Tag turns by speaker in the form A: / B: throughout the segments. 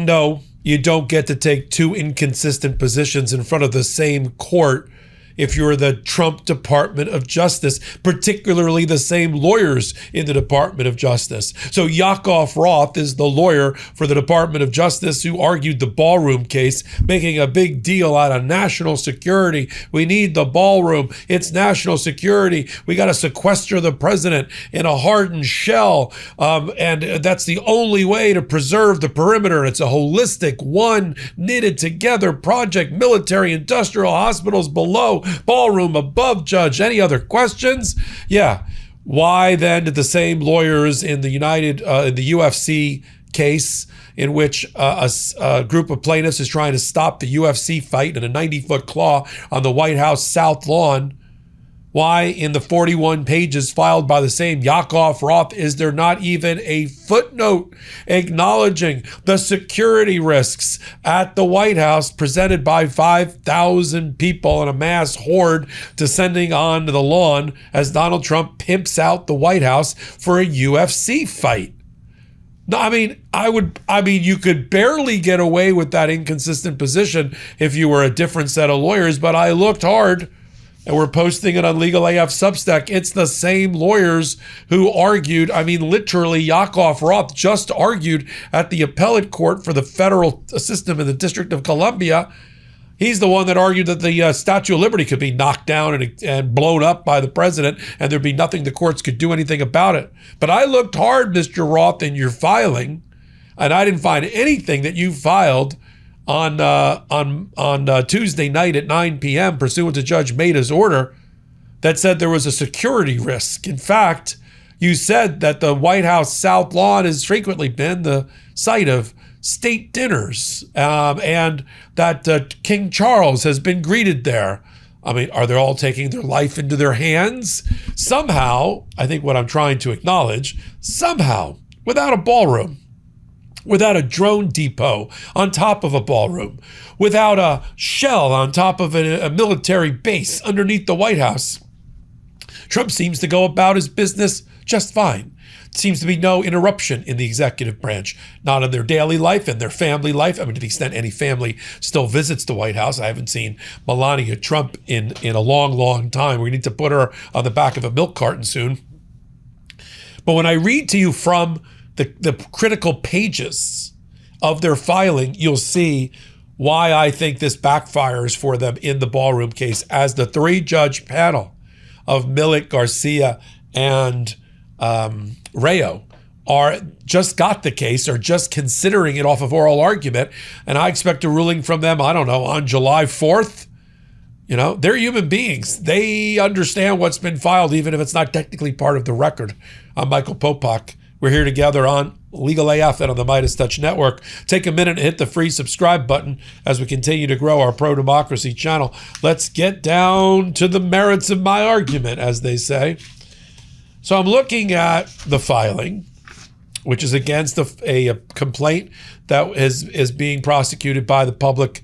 A: No, you don't get to take two inconsistent positions in front of the same court if you're the Trump Department of Justice, particularly the same lawyers in the Department of Justice. So Yakov Roth is the lawyer for the Department of Justice who argued the ballroom case, making a big deal out of national security. We need the ballroom. It's national security. We got to sequester the president in a hardened shell. And that's the only way to preserve the perimeter. It's a holistic, one knitted together project, military, industrial, hospitals below, ballroom above, judge. Any other questions? Yeah. Why then did the same lawyers in the UFC case, in which a group of plaintiffs is trying to stop the UFC fight in a 90-foot claw on the White House South Lawn, why in the 41 pages filed by the same Yakov Roth is there not even a footnote acknowledging the security risks at the White House presented by 5,000 people in a mass horde descending onto the lawn as Donald Trump pimps out the White House for a UFC fight? No, I mean, you could barely get away with that inconsistent position if you were a different set of lawyers, but I looked hard. And we're posting it on Legal AF Substack. It's the same lawyers who argued, literally Yakov Roth just argued at the appellate court for the federal system in the District of Columbia. He's the one that argued that the Statue of Liberty could be knocked down and blown up by the president, and there'd be nothing the courts could do anything about it. But I looked hard, Mr. Roth, in your filing, and I didn't find anything that you filed on Tuesday night at 9 p.m. pursuant to Judge Meida's order that said there was a security risk. In fact, you said that the White House South Lawn has frequently been the site of state dinners, and that King Charles has been greeted there. Are they all taking their life into their hands? Somehow, I think what I'm trying to acknowledge, somehow, without a ballroom, without a drone depot on top of a ballroom, without a shell on top of a military base underneath the White House, Trump seems to go about his business just fine. Seems to be no interruption in the executive branch, not in their daily life and their family life. To the extent any family still visits the White House. I haven't seen Melania Trump in a long, long time. We need to put her on the back of a milk carton soon. But when I read to you from the critical pages of their filing, you'll see why I think this backfires for them in the ballroom case, as the three-judge panel of Millett, Garcia, and Rayo are just got the case, or just considering it off of oral argument, and I expect a ruling from them, on July 4th. They're human beings. They understand what's been filed, even if it's not technically part of the record. I'm Michael Popak. We're here together on Legal AF and on the MeidasTouch Network. Take a minute and hit the free subscribe button as we continue to grow our pro-democracy channel. Let's get down to the merits of my argument, as they say. So I'm looking at the filing, which is against a complaint that is being prosecuted by the Public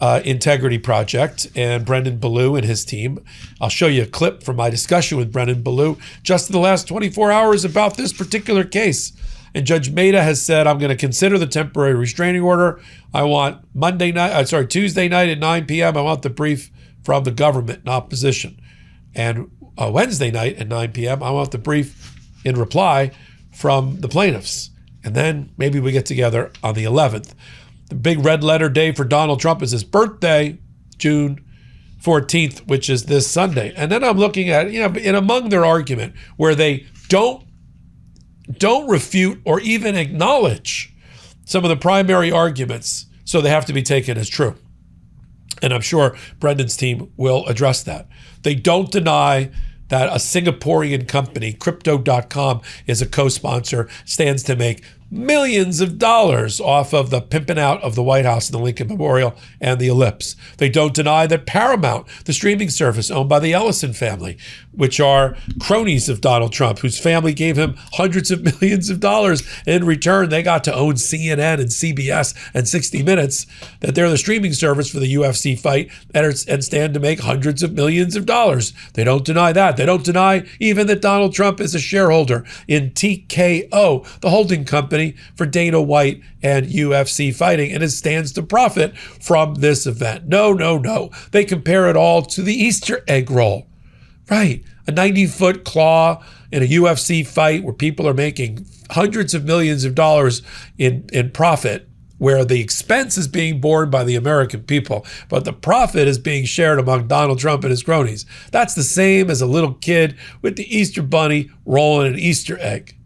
A: Integrity Project and Brendan Ballou and his team. I'll show you a clip from my discussion with Brendan Ballou just in the last 24 hours about this particular case. And Judge Meida has said, I'm going to consider the temporary restraining order. I want Tuesday night at 9 p.m. I want the brief from the government in opposition. And Wednesday night at 9 p.m. I want the brief in reply from the plaintiffs. And then maybe we get together on the 11th. The big red letter day for Donald Trump is his birthday, June 14th, which is this Sunday. And then I'm looking at, in among their argument, where they don't refute or even acknowledge some of the primary arguments, so they have to be taken as true. And I'm sure Brendan's team will address that. They don't deny that a Singaporean company, Crypto.com, is a co-sponsor, stands to make millions of dollars off of the pimping out of the White House and the Lincoln Memorial and the Ellipse. They don't deny that Paramount, the streaming service owned by the Ellison family, which are cronies of Donald Trump, whose family gave him hundreds of millions of dollars in return. They got to own CNN and CBS and 60 Minutes, that they're the streaming service for the UFC fight and stand to make hundreds of millions of dollars. They don't deny that. They don't deny even that Donald Trump is a shareholder in TKO, the holding company money for Dana White and UFC fighting, and it stands to profit from this event. No, no, no. They compare it all to the Easter egg roll. Right. A 90-foot claw in a UFC fight where people are making hundreds of millions of dollars in profit, where the expense is being borne by the American people, but the profit is being shared among Donald Trump and his cronies. That's the same as a little kid with the Easter bunny rolling an Easter egg.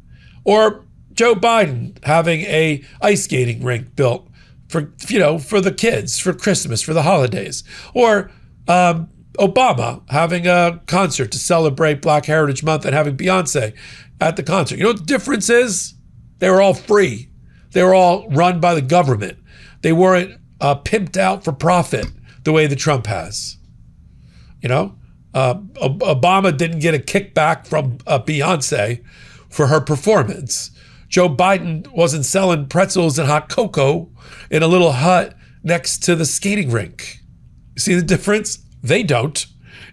A: Or Joe Biden having a ice skating rink built for the kids, for Christmas, for the holidays. Or Obama having a concert to celebrate Black Heritage Month and having Beyonce at the concert. You know what the difference is? They were all free. They were all run by the government. They weren't pimped out for profit the way that Trump has. Obama didn't get a kickback from Beyonce for her performance. Joe Biden wasn't selling pretzels and hot cocoa in a little hut next to the skating rink. See the difference? They don't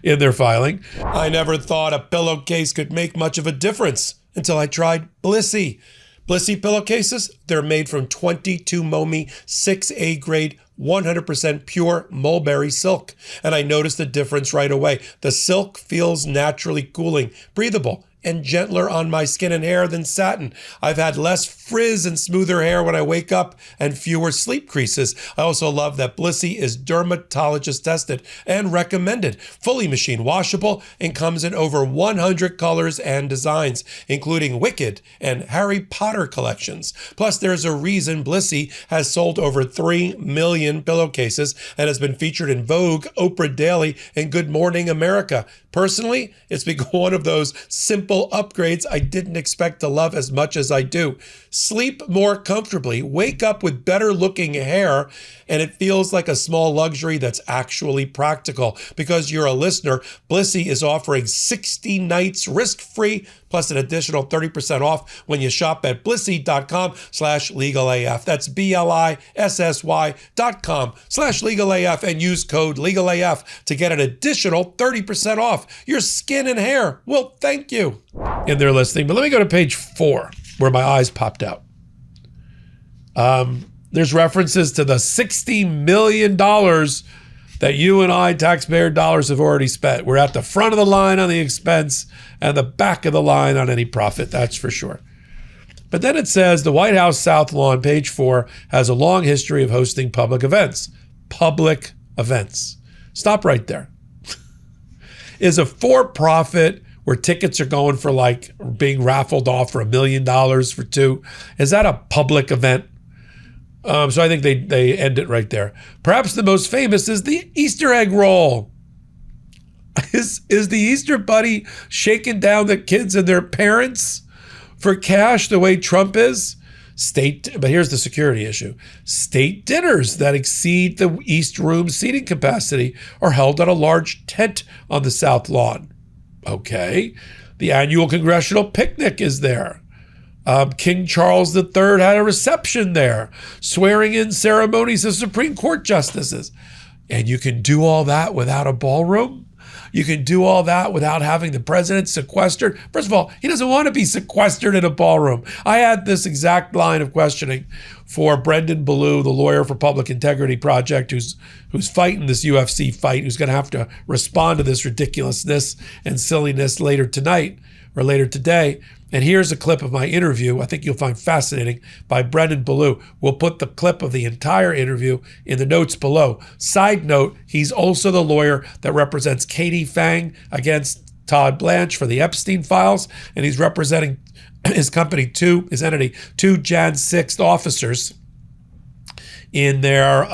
A: in their filing. I never thought a pillowcase could make much of a difference until I tried Blissy. Blissy pillowcases, they're made from 22 Momi 6A grade 100% pure mulberry silk. And I noticed the difference right away. The silk feels naturally cooling, breathable, and gentler on my skin and hair than satin. I've had less frizz and smoother hair when I wake up and fewer sleep creases. I also love that Blissy is dermatologist tested and recommended. Fully machine washable and comes in over 100 colors and designs, including Wicked and Harry Potter collections. Plus, there's a reason Blissy has sold over 3 million pillowcases and has been featured in Vogue, Oprah Daily, and Good Morning America. Personally, it's become one of those simple upgrades I didn't expect to love as much as I do. Sleep more comfortably, wake up with better looking hair, and it feels like a small luxury that's actually practical. Because you're a listener, Blissy is offering 60 nights risk-free plus an additional 30% off when you shop at blissy.com/legalaf. That's BLISSY.com/legalaf and use code legalaf to get an additional 30% off. Your skin and hair will thank you. And they're listening. But let me go to page 4 where my eyes popped out. There's references to the $60 million that you and I, taxpayer dollars, have already spent. We're at the front of the line on the expense and the back of the line on any profit, that's for sure. But then it says the White House South Lawn, page 4, has a long history of hosting public events. Public events. Stop right there. Is a for-profit where tickets are going for being raffled off for $1 million for 2, is that a public event? So I think they end it right there. Perhaps the most famous is the Easter egg roll. Is the Easter bunny shaking down the kids and their parents for cash the way Trump is? But here's the security issue. State dinners that exceed the East Room seating capacity are held on a large tent on the South Lawn. Okay. The annual congressional picnic is there. King Charles III had a reception there, swearing in ceremonies of Supreme Court justices. And you can do all that without a ballroom? You can do all that without having the president sequestered? First of all, he doesn't want to be sequestered in a ballroom. I had this exact line of questioning for Brendan Ballou, the lawyer for Public Integrity Project, who's fighting this UFC fight, who's going to have to respond to this ridiculousness and silliness later tonight or later today. And here's a clip of my interview, I think you'll find fascinating, by Brendan Ballou. We'll put the clip of the entire interview in the notes below. Side note, he's also the lawyer that represents Katie Fang against Todd Blanche for the Epstein files, and he's representing his company, his entity, 2 Jan 6th officers in their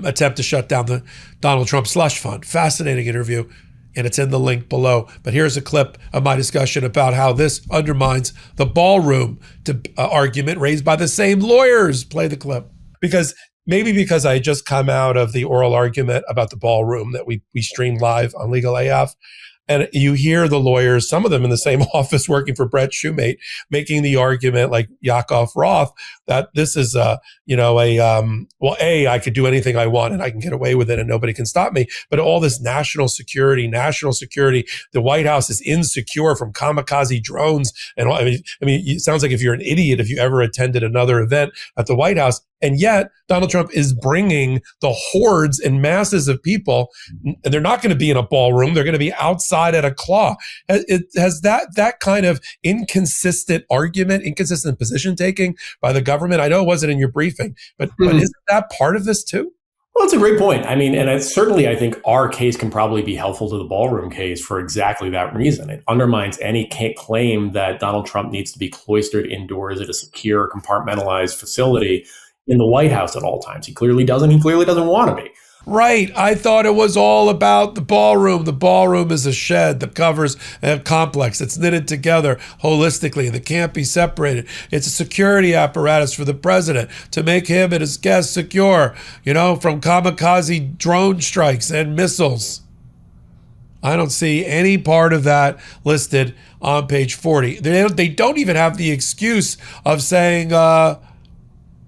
A: attempt to shut down the Donald Trump slush fund. Fascinating interview. And it's in the link below. But here's a clip of my discussion about how this undermines the ballroom argument raised by the same lawyers. Play the clip. Because I just come out of the oral argument about the ballroom that we streamed live on Legal AF. And you hear the lawyers, some of them in the same office working for Brett Shoemate, making the argument like Yakov Roth that this is I could do anything I want and I can get away with it and nobody can stop me. But all this national security, the White House is insecure from kamikaze drones. And I mean, it sounds like if you're an idiot, if you ever attended another event at the White House. And yet Donald Trump is bringing the hordes and masses of people, and they're not going to be in a ballroom. They're going to be outside at a claw. It has that kind of inconsistent position taking by the government. I know it wasn't in your briefing, but isn't that part of this too?
B: Well, it's a great point. I mean, and I think our case can probably be helpful to the ballroom case for exactly that reason. It undermines any claim that Donald Trump needs to be cloistered indoors at a secure, compartmentalized facility in the White House at all times. He clearly doesn't. He clearly doesn't want to be.
A: Right. I thought it was all about the ballroom. The ballroom is a shed that covers a complex. It's knitted together holistically. That can't be separated. It's a security apparatus for the president to make him and his guests secure, from kamikaze drone strikes and missiles. I don't see any part of that listed on page 40. They don't even have the excuse of saying,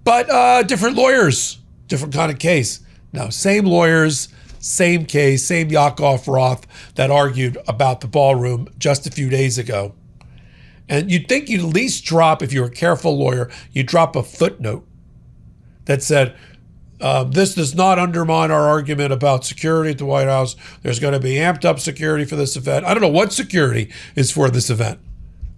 A: but different lawyers, different kind of case. No, same lawyers, same case, same Yakov Roth that argued about the ballroom just a few days ago. And you'd think you'd at least drop, if you're a careful lawyer, you'd drop a footnote that said, this does not undermine our argument about security at the White House. There's going to be amped up security for this event. I don't know what security is for this event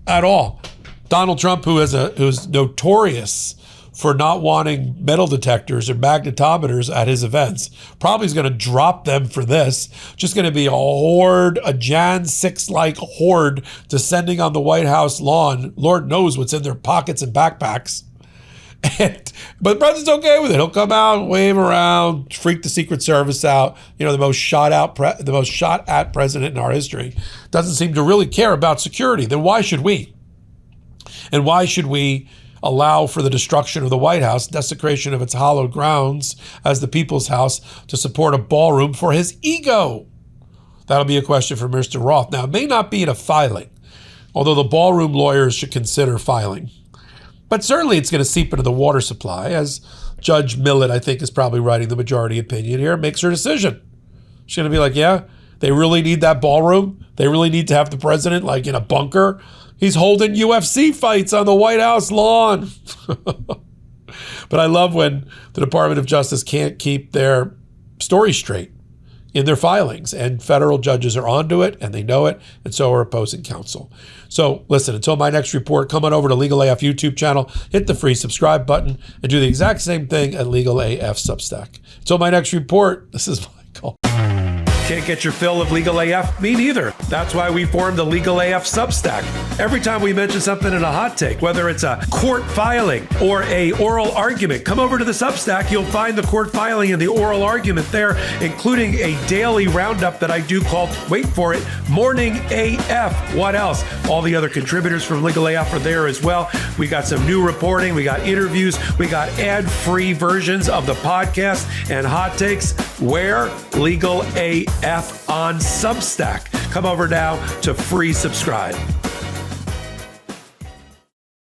A: at all. Donald Trump, who's notorious for not wanting metal detectors or magnetometers at his events, probably is going to drop them for this. Just going to be a Jan 6-like horde descending on the White House lawn. Lord knows what's in their pockets and backpacks. But the president's okay with it. He'll come out, wave around, freak the Secret Service out. The most shot at president in our history doesn't seem to really care about security. Then why should we? And why should we allow for the destruction of the White House, desecration of its hallowed grounds as the people's house to support a ballroom for his ego? That'll be a question for Mr. Roth. Now, it may not be in a filing, although the ballroom lawyers should consider filing. But certainly it's going to seep into the water supply, as Judge Millett, I think, is probably writing the majority opinion here, makes her decision. She's going to be like, yeah, they really need that ballroom. They really need to have the president like in a bunker. He's holding UFC fights on the White House lawn. But I love when the Department of Justice can't keep their story straight in their filings, and federal judges are onto it, and they know it, and so are opposing counsel. So listen, until my next report, come on over to Legal AF YouTube channel, hit the free subscribe button, and do the exact same thing at Legal AF Substack. Until my next report, this is Michael. Can't get your fill of Legal AF? Me neither. That's why we formed the Legal AF Substack. Every time we mention something in a hot take, whether it's a court filing or a oral argument, come over to the Substack. You'll find the court filing and the oral argument there, including a daily roundup that I do called, wait for it, Morning AF. What else? All the other contributors from Legal AF are there as well. We got some new reporting. We got interviews. We got ad-free versions of the podcast and hot takes. Where? Legal AF on Substack. Come over now to free subscribe.